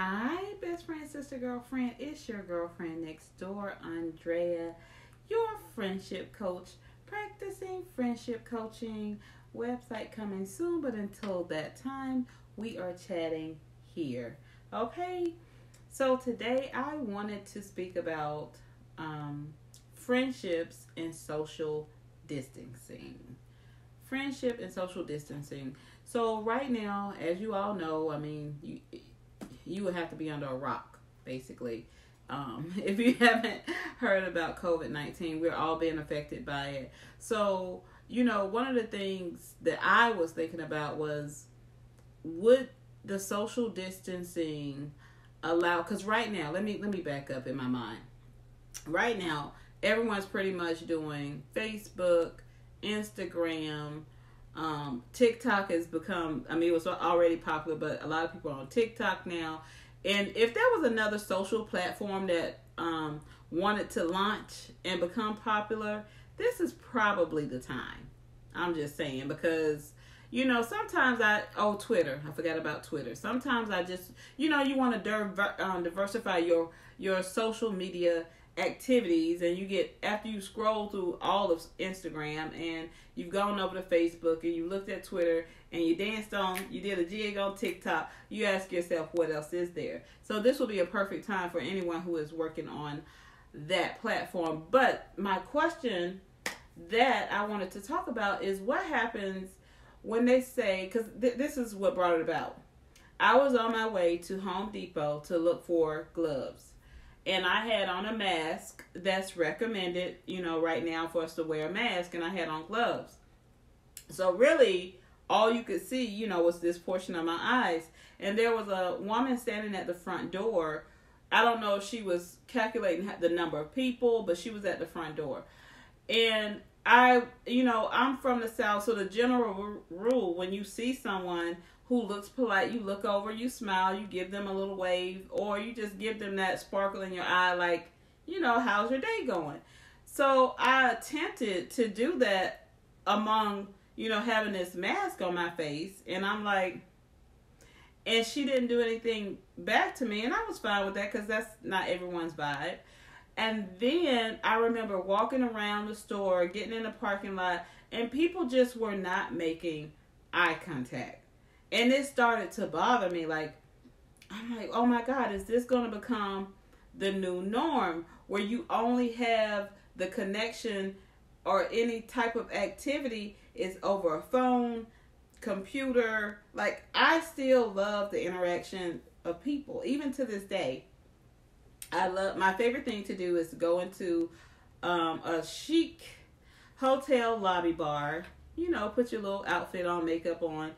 Hi, best friend, sister, girlfriend. It's your girlfriend next door, Andrea, your friendship coach, practicing friendship coaching. Website coming soon, but until that time, we are chatting here. Okay, so today I wanted to speak about friendships and social distancing. Friendship and social distancing. So right now, as you all know, you would have to be under a rock, basically. If you haven't heard about COVID-19, we're all being affected by it. So, one of the things that I was thinking about was, would the social distancing allow, because right now, let me back up in my mind. Right now, everyone's pretty much doing Facebook, Instagram, TikTok has become, it was already popular, but a lot of people are on TikTok now. And if there was another social platform that wanted to launch and become popular, this is probably the time. I'm just saying, because, sometimes Twitter, I forgot about Twitter. Sometimes I just, you want to diversify your social media activities, and you get, after you scroll through all of Instagram and you've gone over to Facebook and you looked at Twitter and you did a jig on TikTok, you ask yourself, what else is there? So this will be a perfect time for anyone who is working on that platform. But my question that I wanted to talk about is, what happens when they say, because this is what brought it about. I was on my way to Home Depot to look for gloves. And I had on a mask that's recommended, right now for us to wear a mask, and I had on gloves. So really, all you could see, was this portion of my eyes. And there was a woman standing at the front door. I don't know if she was calculating the number of people, but she was at the front door. And I'm from the South, so the general rule, when you see someone who looks polite, you look over, you smile, you give them a little wave, or you just give them that sparkle in your eye, like, how's your day going? So I attempted to do that among, having this mask on my face, and I'm like, and she didn't do anything back to me, and I was fine with that, because that's not everyone's vibe. And then I remember walking around the store, getting in the parking lot, and people just were not making eye contact. And it started to bother me. I'm like, oh my God, is this going to become the new norm, where you only have the connection or any type of activity is over a phone, computer? I still love the interaction of people, even to this day. My favorite thing to do is to go into a chic hotel lobby bar, put your little outfit on, makeup on.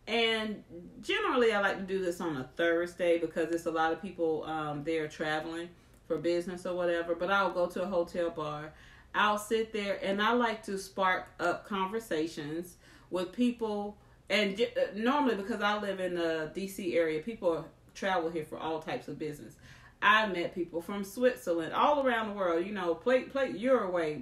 And generally, I like to do this on a Thursday, because it's a lot of people there traveling for business or whatever. But I'll go to a hotel bar. I'll sit there, and I like to spark up conversations with people. And normally, because I live in the D.C. area, people travel here for all types of business. I met people from Switzerland, all around the world, Uruguay,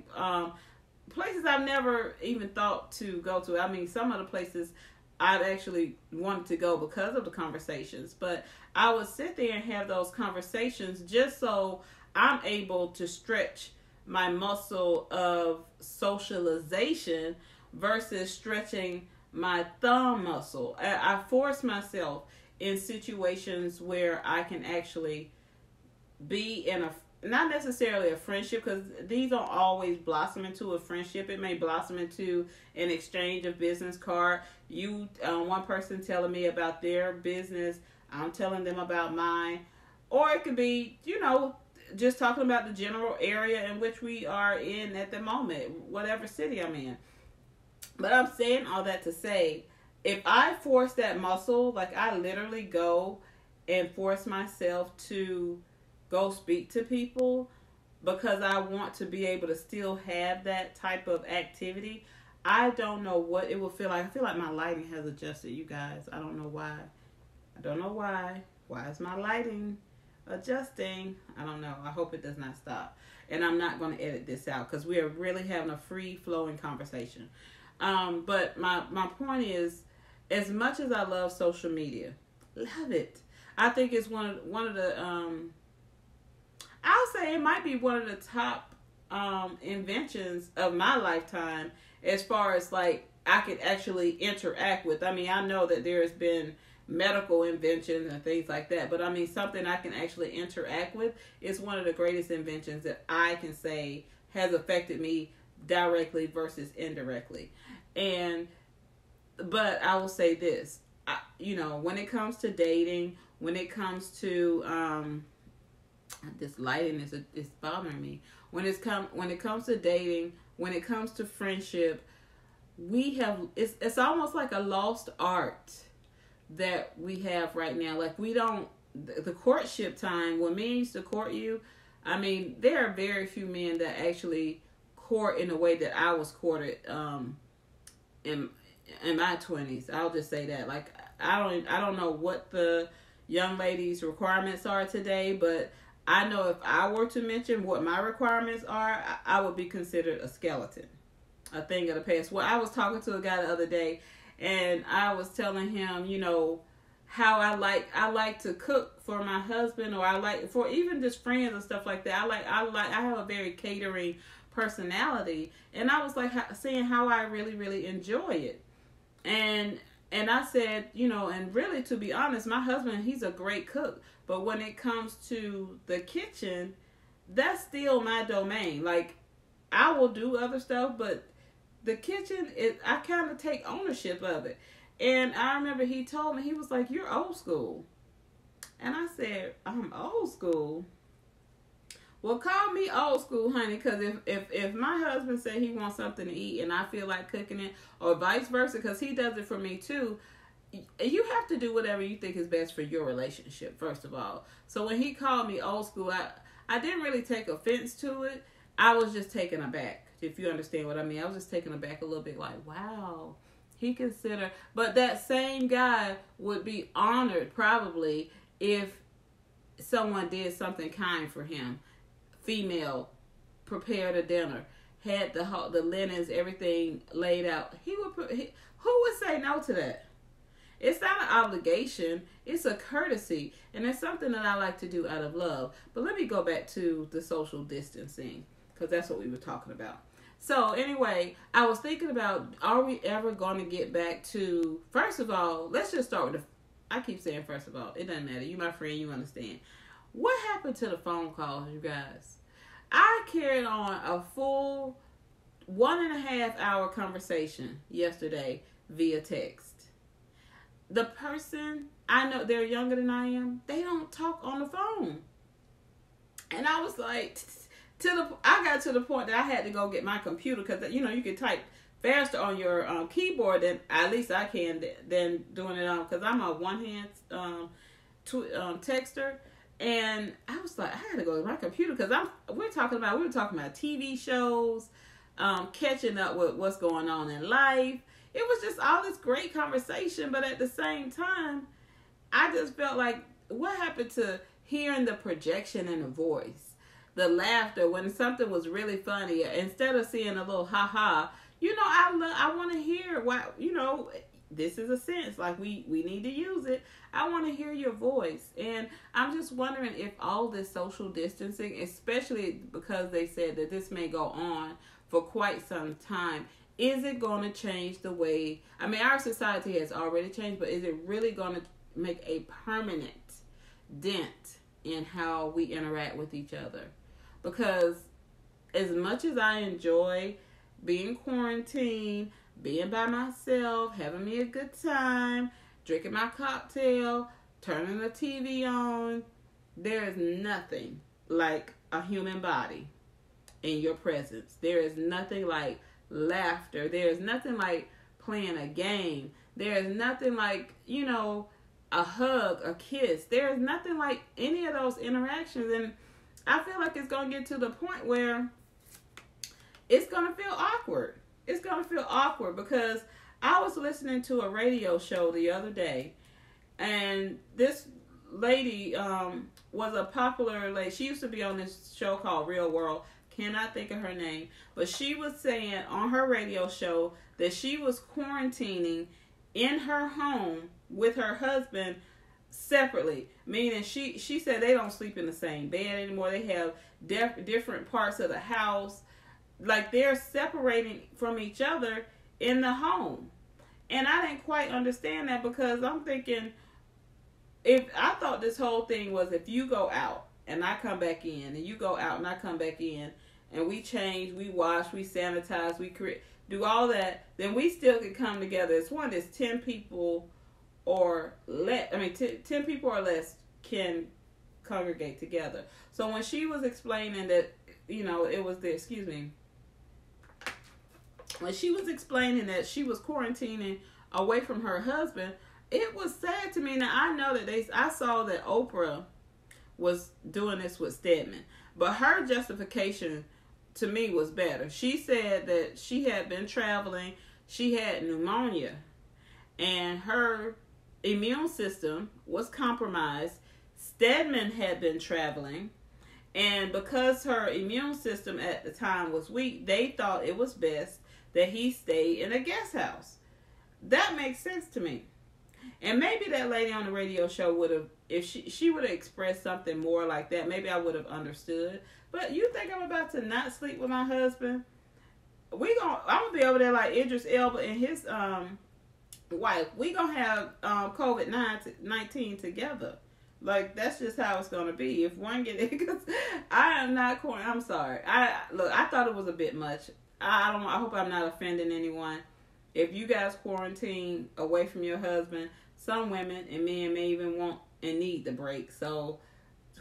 places I've never even thought to go to. Some of the places I've actually wanted to go because of the conversations. But I would sit there and have those conversations just so I'm able to stretch my muscle of socialization versus stretching my thumb muscle. I force myself in situations where I can actually be in not necessarily a friendship, because these don't always blossom into a friendship. It may blossom into an exchange of business card. One person telling me about their business, I'm telling them about mine. Or it could be, just talking about the general area in which we are in at the moment, whatever city I'm in. But I'm saying all that to say, if I force that muscle, I literally go and force myself to go speak to people, because I want to be able to still have that type of activity, I don't know what it will feel like. I feel like my lighting has adjusted, you guys. I don't know why. Why is my lighting adjusting? I don't know. I hope it does not stop. And I'm not going to edit this out, because we are really having a free-flowing conversation. But my point is, as much as I love social media, love it, I think it's one of the I'll say it might be one of the top inventions of my lifetime as far as like I could actually interact with. I mean, I know that there has been medical inventions and things like that, but I mean something I can actually interact with is one of the greatest inventions that I can say has affected me directly versus indirectly. And but I will say this, when it comes to dating, when it comes to this lighting is bothering me. When it comes to dating, when it comes to friendship, it's almost like a lost art that we have right now. Like we don't the courtship time when men used to court you. I mean, there are very few men that actually court in the way that I was courted in my 20s. I'll just say that. Like I don't know what the young ladies' requirements are today, but I know if I were to mention what my requirements are, I would be considered a skeleton, a thing of the past. Well, I was talking to a guy the other day, and I was telling him, how I like to cook for my husband, or I like for even just friends and stuff like that. I have a very catering personality, and I was like saying how I really, really enjoy it, and I said, and really, to be honest, my husband, he's a great cook. But when it comes to the kitchen, that's still my domain. Like, I will do other stuff, but the kitchen, I kind of take ownership of it. And I remember he told me, he was like, "You're old school." And I said, "I'm old school?" Well, call me old school, honey, because if my husband said he wants something to eat and I feel like cooking it, or vice versa, because he does it for me too, you have to do whatever you think is best for your relationship, first of all. So when he called me old school, I didn't really take offense to it. I was just taken aback, if you understand what I mean. I was just taken aback a little bit, like, wow, he considered. But that same guy would be honored probably if someone did something kind for him. Female, prepared a dinner, had the linens, everything laid out. Who would say no to that? It's not an obligation. It's a courtesy. And it's something that I like to do out of love. But let me go back to the social distancing, because that's what we were talking about. So anyway, I was thinking about, are we ever going to get back to, first of all, let's just start with I keep saying first of all. It doesn't matter. You my friend. You understand. What happened to the phone calls, you guys? I carried on a full 1.5 hour conversation yesterday via text. The person, I know they're younger than I am, they don't talk on the phone. And I was like, I got to the point that I had to go get my computer, because, you can type faster on your keyboard than, at least I can, than doing it on, because I'm a one-hand texter. And I was like, I had to go to my computer, because we were talking about TV shows, catching up with what's going on in life. It was just all this great conversation, but at the same time, I just felt like, what happened to hearing the projection in the voice, the laughter when something was really funny, instead of seeing a little ha-ha. I want to hear why, this is a sense, like we need to use it. I want to hear your voice. And I'm just wondering if all this social distancing, especially because they said that this may go on for quite some time, is it going to change the way, our society has already changed, but is it really going to make a permanent dent in how we interact with each other? Because as much as I enjoy being quarantined, being by myself, having me a good time, drinking my cocktail, turning the TV on, there is nothing like a human body in your presence. There is nothing like laughter. There is nothing like playing a game. There is nothing like, a hug, a kiss. There is nothing like any of those interactions. And I feel like it's going to get to the point where it's going to feel awkward. It's going to feel awkward, because I was listening to a radio show the other day, and this lady was a popular lady. She used to be on this show called Real World. Cannot think of her name, but she was saying on her radio show that she was quarantining in her home with her husband separately, meaning she said they don't sleep in the same bed anymore. They have different parts of the house, like they're separating from each other in the home. And I didn't quite understand that, because I'm thinking, if I thought this whole thing was, if you go out and I come back in, and you go out and I come back in, and we change, we wash, we sanitize, we do all that, then we still could come together. It's one that's 10 people or less. I mean, 10 people or less can congregate together. So when she was explaining that, it was the, when she was explaining that she was quarantining away from her husband, it was sad to me. Now, I know that I saw that Oprah was doing this with Stedman, but her justification to me was better. She said that she had been traveling, she had pneumonia, and her immune system was compromised. Stedman had been traveling, and because her immune system at the time was weak, they thought it was best that he stayed in a guest house. That makes sense to me. And maybe that lady on the radio show would have, if she would have expressed something more like that, maybe I would have understood. But you think I'm about to not sleep with my husband? I'm gonna be over there like Idris Elba and his wife. We gonna have COVID-19 together. Like, that's just how it's gonna be. If one get it, because I am not corny. I'm sorry. I thought it was a bit much. I hope I'm not offending anyone. If you guys quarantine away from your husband, some women and men may even want and need the break. So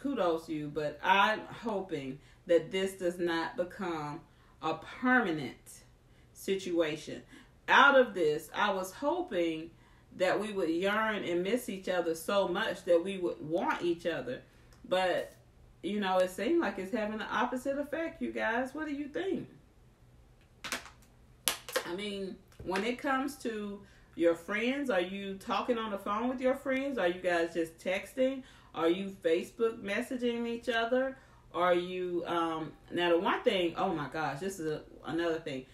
kudos to you. But I'm hoping that this does not become a permanent situation. Out of this, I was hoping that we would yearn and miss each other so much that we would want each other. But, it seems like it's having the opposite effect, you guys. What do you think? I mean, when it comes to your friends, are you talking on the phone with your friends? Are you guys just texting? Are you Facebook messaging each other? Are you, now the one thing, oh my gosh, this is another thing.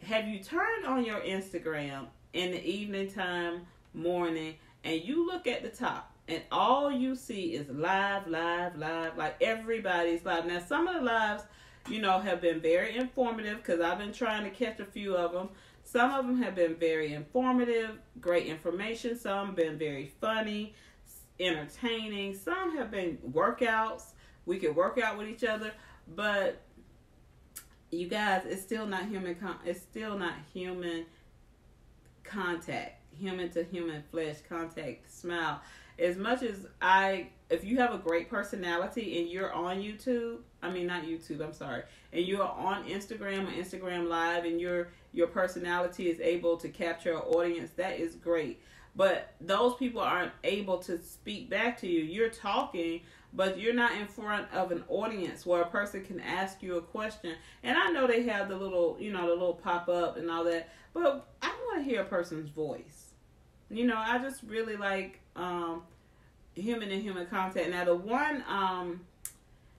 Have you turned on your Instagram in the evening time, morning, and you look at the top, and all you see is live, like everybody's live. Now, some of the lives, have been very informative, because I've been trying to catch a few of them. Some of them have been very informative, great information. Some have been very funny, entertaining. Some have been workouts. We can work out with each other, but you guys, it's still not human. It's still not human contact, human to human flesh contact, smile. As much as if you have a great personality and you're on YouTube, and you're on Instagram or Instagram Live, and your personality is able to capture an audience, that is great. But those people aren't able to speak back to you. You're talking, but you're not in front of an audience where a person can ask you a question. And I know they have the little, the little pop-up and all that, but I want to hear a person's voice. I just really like human to human contact. Now, the one,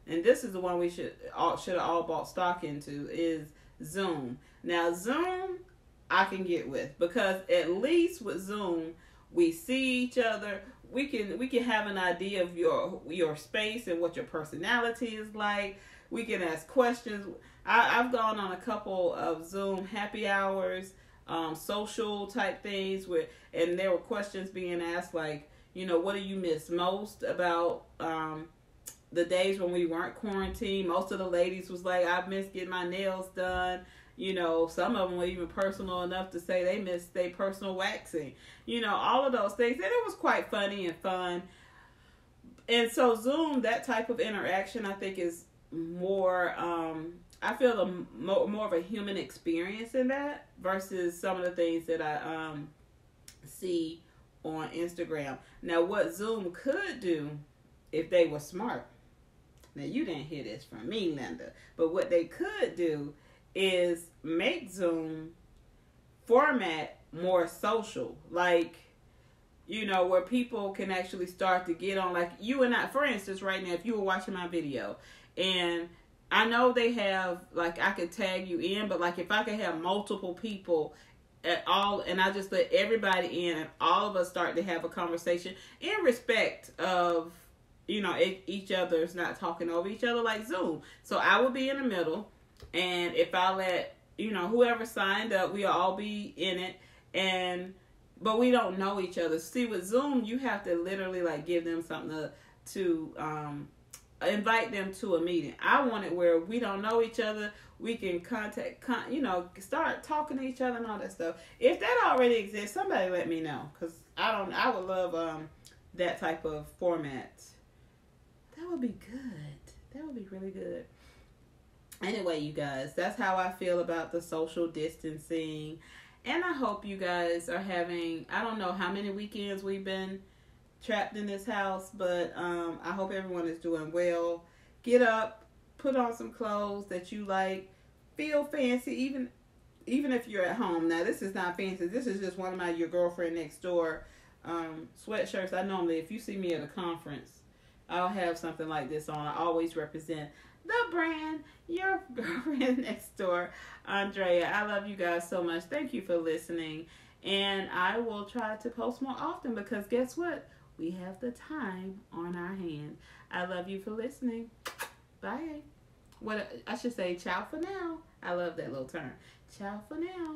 and this is the one we should have all bought stock into, is Zoom. Now, Zoom, I can get with, because at least with Zoom, we see each other. We can have an idea of your space and what your personality is like. We can ask questions. I've gone on a couple of Zoom happy hours, social type things and there were questions being asked like, what do you miss most about the days when we weren't quarantined? Most of the ladies was like, I miss getting my nails done. Some of them were even personal enough to say they missed their personal waxing. All of those things. And it was quite funny and fun. And so Zoom, that type of interaction, I think is more, I feel more of a human experience in that versus some of the things that I see on Instagram. Now, what Zoom could do, if they were smart, now you didn't hear this from me, Linda, but what they could do is make Zoom format more social, like, where people can actually start to get on, like you and I, for instance, right now, if you were watching my video, and I know they have, like, I could tag you in, but like if I could have multiple people at all, and I just let everybody in, and all of us start to have a conversation in respect of, you know, each other's not talking over each other like Zoom. So I will be in the middle, and if I let, you know, whoever signed up, we'll all be in it, but we don't know each other. See, with Zoom, you have to literally like give them something to invite them to a meeting. I want it where we don't know each other. We can you know, start talking to each other and all that stuff. If that already exists, somebody let me know, because I would love that type of format. That would be good. That would be really good. Anyway, you guys, that's how I feel about the social distancing. And I hope you guys are having, I don't know how many weekends we've been trapped in this house, but I hope everyone is doing well. Get up, put on some clothes that you like, feel fancy, even if you're at home. Now, this is not fancy. This is just one of your girlfriend next door sweatshirts. I normally, if you see me at a conference, I'll have something like this on. I always represent the brand, your girlfriend next door, Andrea. I love you guys so much. Thank you for listening. And I will try to post more often, because guess what? We have the time on our hand. I love you for listening. Bye. What I should say, ciao for now. I love that little term. Ciao for now.